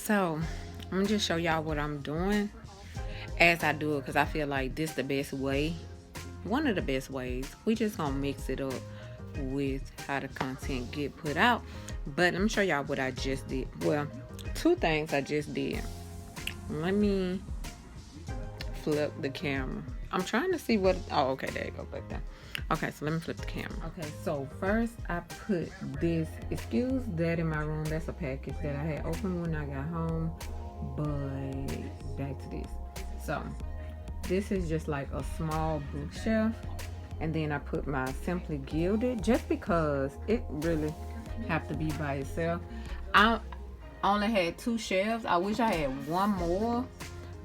So I'm gonna just show y'all what I'm doing as I do it, because I feel like this the best way, one of the best ways. We just gonna mix it up with how the content get put out. But let me show y'all what I just did. Well, two things I just did. Let me flip the camera. I'm trying to see what, oh, okay, there you go, back there. Okay, so let me flip the camera. Okay, so first I put this, excuse that in my room, that's a package that I had opened when I got home, but back to this. So this is just like a small bookshelf, and then I put my Simply Gilded just because it really have to be by itself. I only had 2 shelves. I wish I had one more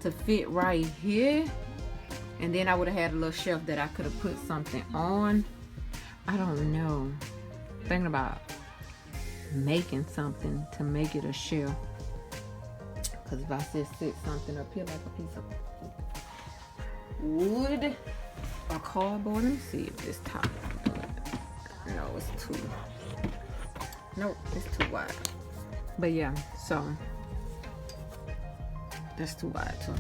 to fit right here, and then I would have had a little shelf that I could have put something on. I don't know, thinking about making something to make it a shelf, because if I just sit something up here like a piece of wood or cardboard, let me see if this top, no, it's too, nope, it's too wide. But yeah, so that's too wide too.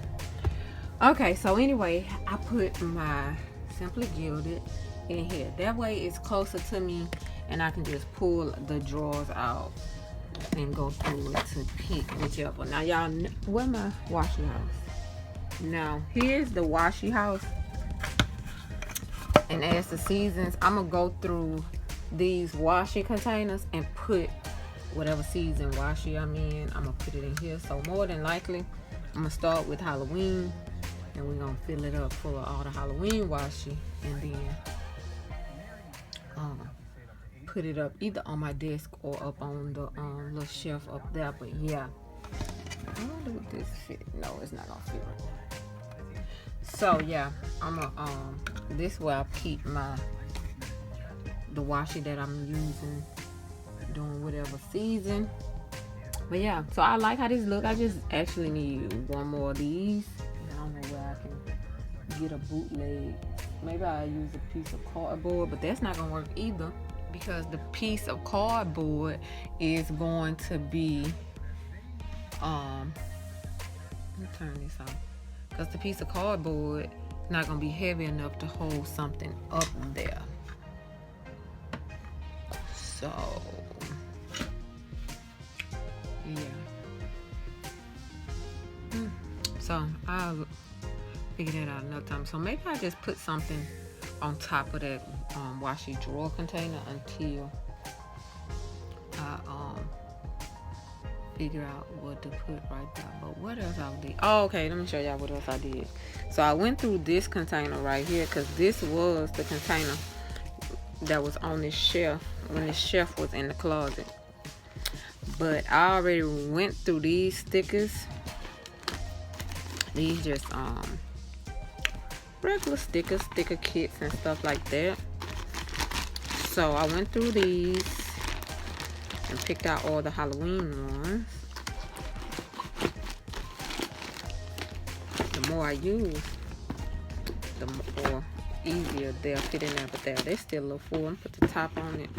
Okay, so anyway, I put my Simply Gilded in here. That way it's closer to me and I can just pull the drawers out and go through it to pick whichever. Now y'all, where my washi house? Now here's the washi house, and as the seasons, I'm gonna go through these washi containers and put whatever season washi I'm in, I'm gonna put it in here. So more than likely I'm gonna start with Halloween, and we're gonna fill it up full of all the Halloween washi, and then put it up either on my desk or up on the little shelf up there. But yeah, I wonder what this fit. No, it's not gonna fit right. So yeah, I'm gonna this way I keep the washi that I'm using during whatever season. But yeah, so I like how this look. I just actually need one more of these. I don't know where I can get a bootleg. Maybe I'll use a piece of cardboard, but that's not gonna work either, because the piece of cardboard is going to be let me turn this off, because the piece of cardboard is not gonna be heavy enough to hold something up there. So yeah, so I'll figure that out another time. So maybe I just put something on top of that washi drawer container until I figure out what to put right there. But what else I did? Oh, okay, let me show y'all what else I did. So I went through this container right here, because this was the container that was on this shelf when this shelf was in the closet. But I already went through these stickers. These just regular stickers, sticker kits and stuff like that. So I went through these and picked out all the Halloween ones. The more I use, the more easier they'll fit in there. But they're still a little full. I'm put the top on it.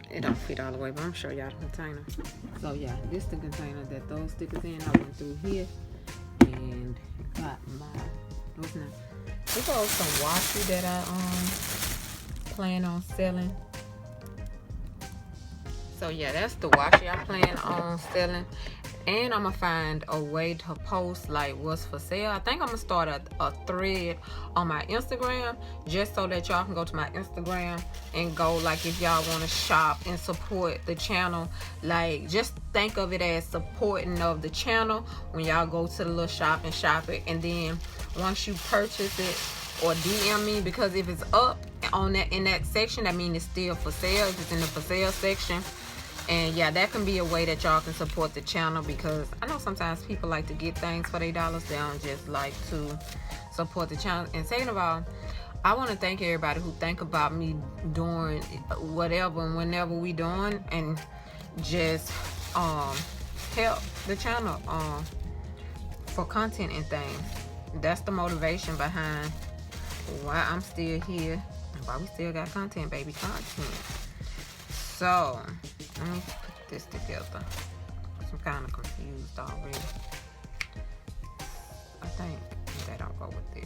It don't fit all the way, but I'm sure y'all the container. So yeah, this is the container that those stickers in. I went through here and got my, what's that? This was some washi that I plan on selling. So yeah, that's the washi I plan on selling. And I'm gonna find a way to post like what's for sale. I think I'm gonna start a thread on my Instagram, just so that y'all can go to my Instagram and go, like, if y'all want to shop and support the channel, like, just think of it as supporting of the channel when y'all go to the little shop and shop it. And then once you purchase it, or DM me, because if it's up on that in that section, that means it's still for sale. If it's in the for sale section. And yeah, that can be a way that y'all can support the channel, because I know sometimes people like to get things for their dollars. They don't just like to support the channel. And second of all, I want to thank everybody who think about me doing whatever and whenever we doing, and just help the channel for content and things. That's the motivation behind why I'm still here, why we still got content, baby, content. So let me put this together. I'm kind of confused already. I think that I'll go with this.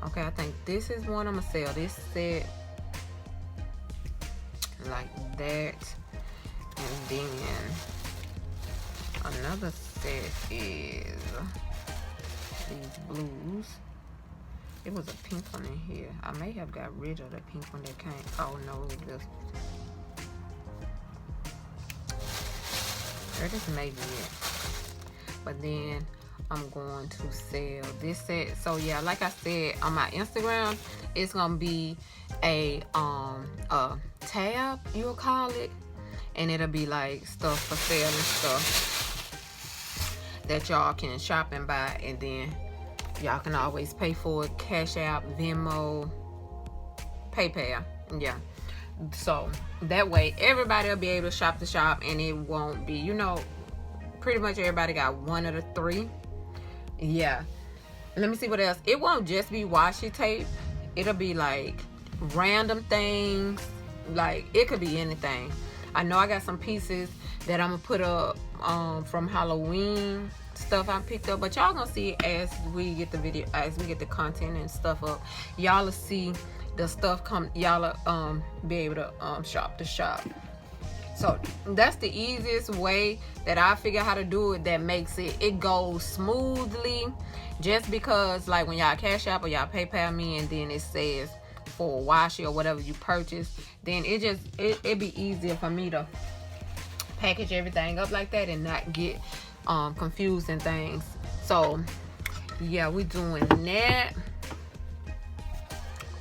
Okay, I think this is one I'm gonna sell. This set like that, and then another set is these blues. It was a pink one in here. I may have got rid of the pink one that came. Oh no, it was this. Or this may be it. But then I'm going to sell this set. So yeah, like I said, on my Instagram, it's gonna be a tab, you'll call it, and it'll be like stuff for sale and stuff that y'all can shop and buy, and then y'all can always pay for it. Cashapp, Venmo, PayPal. Yeah. So that way everybody will be able to shop the shop, and it won't be, you know, pretty much everybody got one of the three. Yeah. Let me see what else. It won't just be washi tape. It'll be like random things. Like it could be anything. I know I got some pieces that I'm gonna put up from Halloween stuff I picked up, but y'all gonna see it as we get the video, as we get the content and stuff up. Y'all will see the stuff come. Y'all will be able to shop the shop. So that's the easiest way that I figure how to do it, that makes it goes smoothly. Just because like when y'all Cash App or y'all PayPal me and then it says for washi or whatever you purchase, then it'd be easier for me to package everything up like that and not get confused and things. So yeah, we doing that.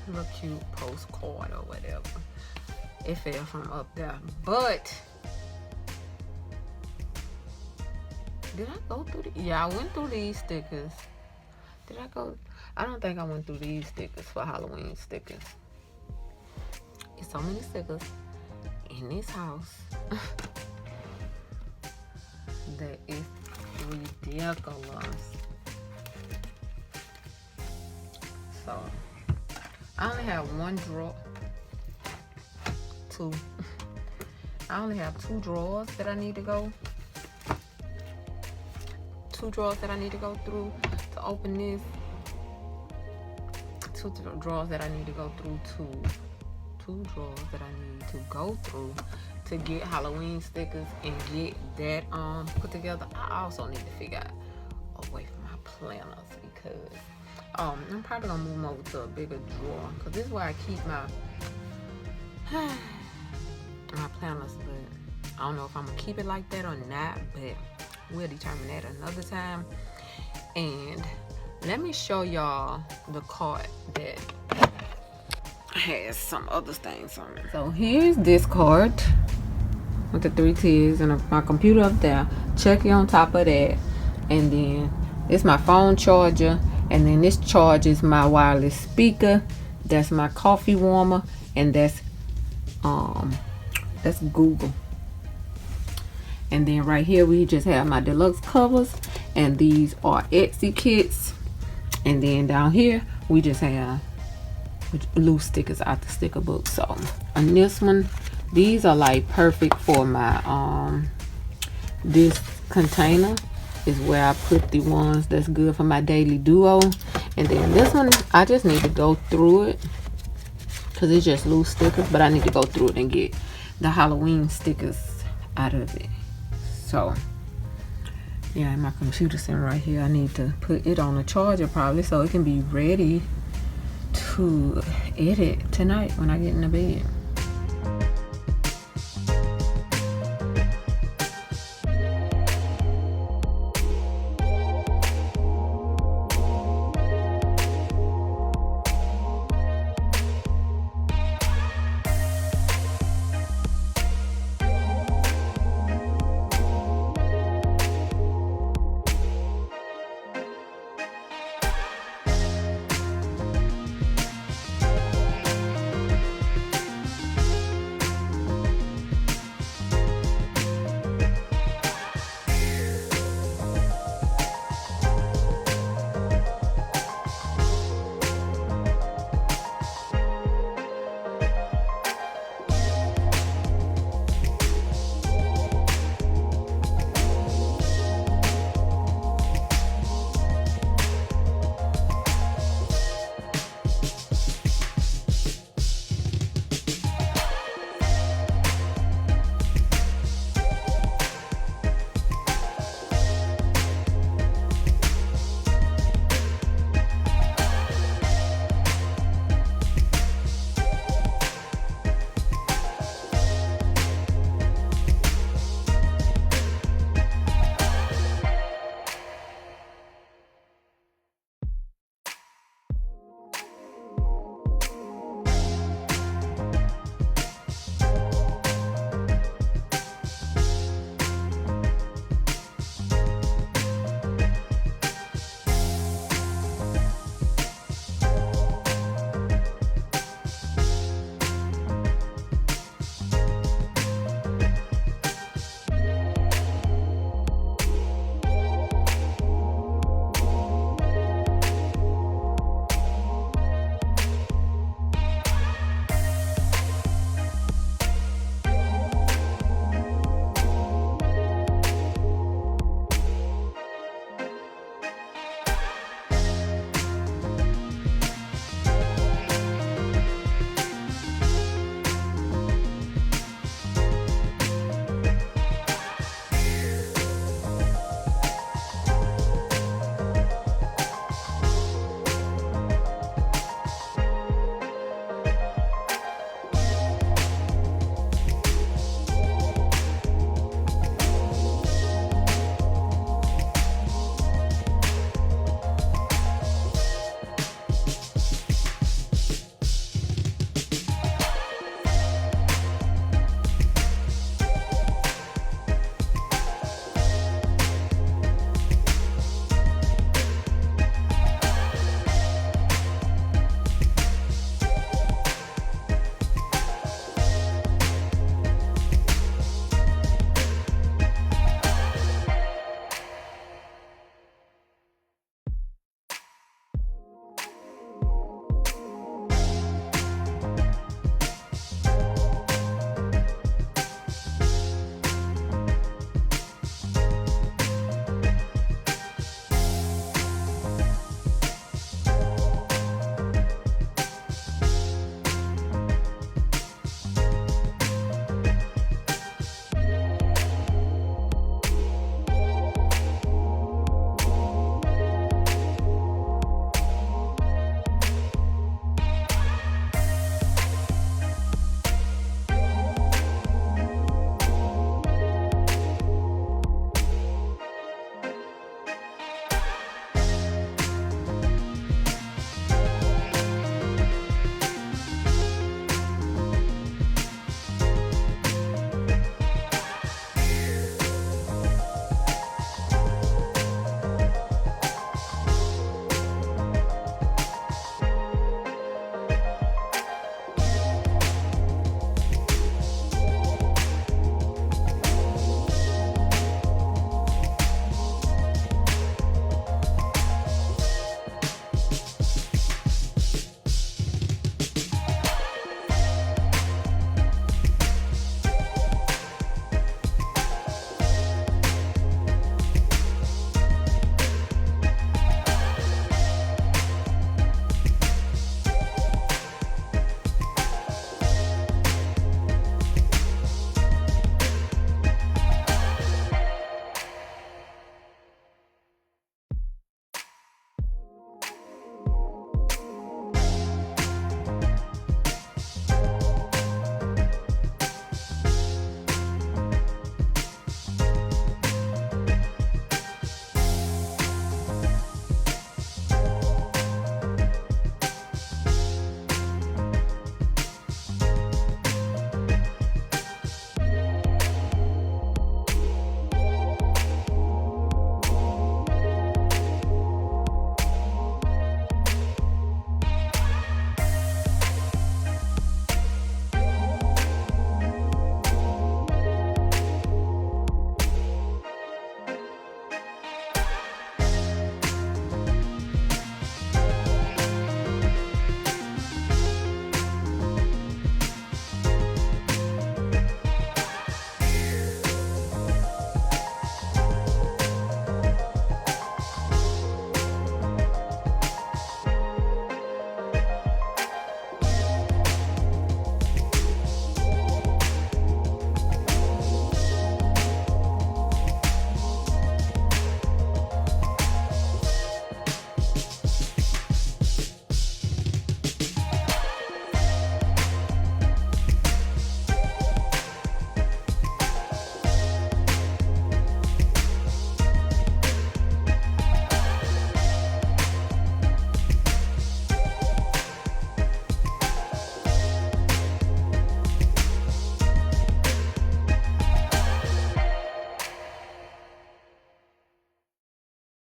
Real cute postcard or whatever. It fell from up there, but did I go through the? Yeah, I went through these stickers. Did I go? I don't think I went through these stickers for Halloween stickers. It's so many stickers in this house that is ridiculous. So I only have one drawer. I only have two drawers that I need to go. Two drawers that I need to go through to open this. Two drawers that I need to go through two drawers that I need to go through to get Halloween stickers and get that put together. I also need to figure out a way for my planners, because I'm probably gonna move them over to a bigger drawer, because this is where I keep my my planners. But I don't know if I'm gonna keep it like that or not, but we'll determine that another time. And let me show y'all the cart that has some other things on it. So here's this cart with the 3 tiers and my computer up there, Chucky on top of that, and then it's my phone charger, and then this charges my wireless speaker, that's my coffee warmer, and that's Google. And then right here we just have my deluxe covers, and these are Etsy kits. And then down here we just have loose stickers out the sticker book. So on this one, these are like perfect for my this container is where I put the ones that's good for my daily duo. And then this one, I just need to go through it because it's just loose stickers, but I need to go through it and get the Halloween stickers out of it. So yeah, my computer's sitting right here. I need to put it on a charger probably so it can be ready to edit tonight when I get in the bed.